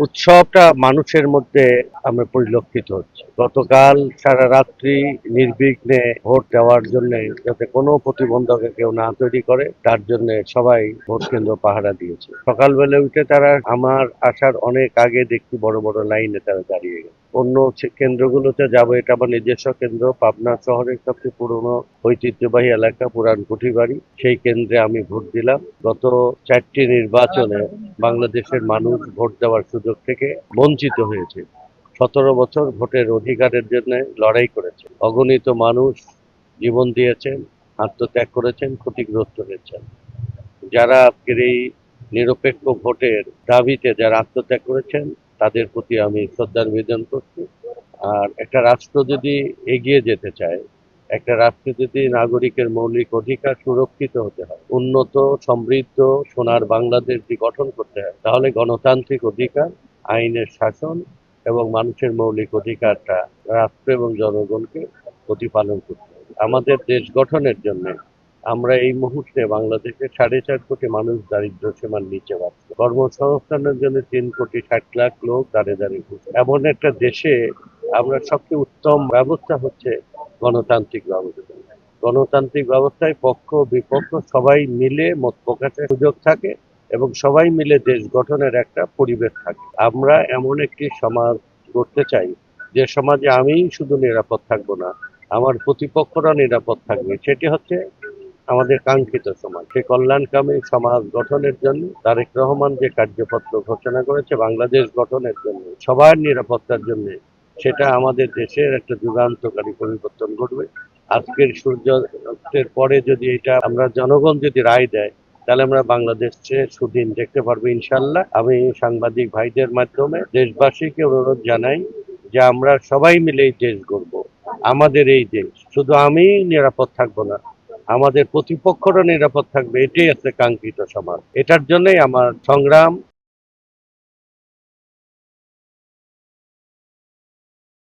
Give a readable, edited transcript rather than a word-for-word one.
উৎসবটা মানুষের মধ্যে আমরা পরিলক্ষিত হচ্ছে। গতকাল সারা রাত্রি নির্বিঘ্নে ভোট দেওয়ার জন্য, যাতে কোনো প্রতিবন্ধকে কেউ না তৈরি করে, তার জন্য সবাই ভোট কেন্দ্র পাহারা দিয়েছে। সকালবেলা উঠে তারা আমার আসার অনেক আগে দেখছি বড় বড় লাইনে তারা দাঁড়িয়ে গেছে। অন্য কেন্দ্রগুলোতে যাবো, এটা আমার নিজস্ব কেন্দ্র, পাবনা শহরের সবচেয়ে পুরনো ঐতিহ্যবাহী এলাকা পুরান কুঠিবাড়ি। সেই কেন্দ্রে আমি ভোট দিলাম। গত 4টি নির্বাচনে বাংলাদেশের মানুষ ভোট দেওয়ার সুযোগ থেকে বঞ্চিত হয়েছে। 17 বছর ভোটের অধিকারের জন্য লড়াই করেছে, অগণিত মানুষ জীবন দিয়েছেন, আত্মত্যাগ করেছেন, ক্ষতিগ্রস্ত হয়েছেন। যারা আজকের এই নিরপেক্ষ ভোটের দাবিতে যারা আত্মত্যাগ করেছেন, তাদের প্রতি আমি শ্রদ্ধা নিবেদন করছি। আর একটা রাষ্ট্র যদি এগিয়ে যেতে চায়, একটা রাষ্ট্রে যদি নাগরিকের মৌলিক অধিকার সুরক্ষিত হতে হয়, উন্নত সমৃদ্ধ সোনার বাংলাদেশ যদি গঠন করতে হয়, তাহলে গণতান্ত্রিক অধিকার, আইনের শাসন এবং মানুষের মৌলিক অধিকারটা রাষ্ট্র এবং জনগণকে প্রতিপালন করতে হবে। আমাদের দেশ গঠনের জন্য আমরা এই মুহূর্তে বাংলাদেশে 4.5 কোটি মানুষ দারিদ্র সীমার নিচে বাঁচছে। কর্মসংস্থানের জন্য 3,60,00,000 লোক দাঁড়িয়ে দাঁড়িয়ে ঘুরছে। এমন একটা দেশে আমরা সবচেয়ে উত্তম ব্যবস্থা হচ্ছে গণতান্ত্রিক ব্যবস্থা। গণতান্ত্রিক ব্যবস্থায় পক্ষ বিপক্ষ সবাই মিলে মত প্রকাশের সুযোগ থাকে এবং সবাই মিলে দেশ গঠনের একটা পরিবেশ থাকে। আমরা এমন একটি সমাজ গড়তে চাই, যে সমাজে আমি শুধু নিরাপদ থাকবো না, আমার প্রতিপক্ষরা নিরাপদ থাকবে। সেটি হচ্ছে আমাদের কাঙ্ক্ষিত সমাজ। সেই কল্যাণকামী সমাজ গঠনের জন্য তারেক রহমান যে কার্যপত্র ঘোষণা করেছে বাংলাদেশ গঠনের জন্য, সবার নিরাপত্তার জন্য, সেটা আমাদের দেশের একটা যুগান্তকারী পরিবর্তন ঘটবে। আজকের সূর্যাস্তের পরে যদি এটা আমরা জনগণ যদি রায় দেয়, তাহলে আমরা বাংলাদেশে সুদিন দেখতে পারবো ইনশাল্লাহ। আমি সাংবাদিক ভাইদের মাধ্যমে দেশবাসীকে অনুরোধ জানাই যে আমরা সবাই মিলে এই দেশ গড়ব। আমাদের এই দেশ শুধু আমি নিরাপদ থাকবো না, আমাদের প্রতিপক্ষরা নিরাপদ থাকবে। এটাই আছে কাঙ্ক্ষিত সমাজ। এটার জন্যই আমার সংগ্রাম,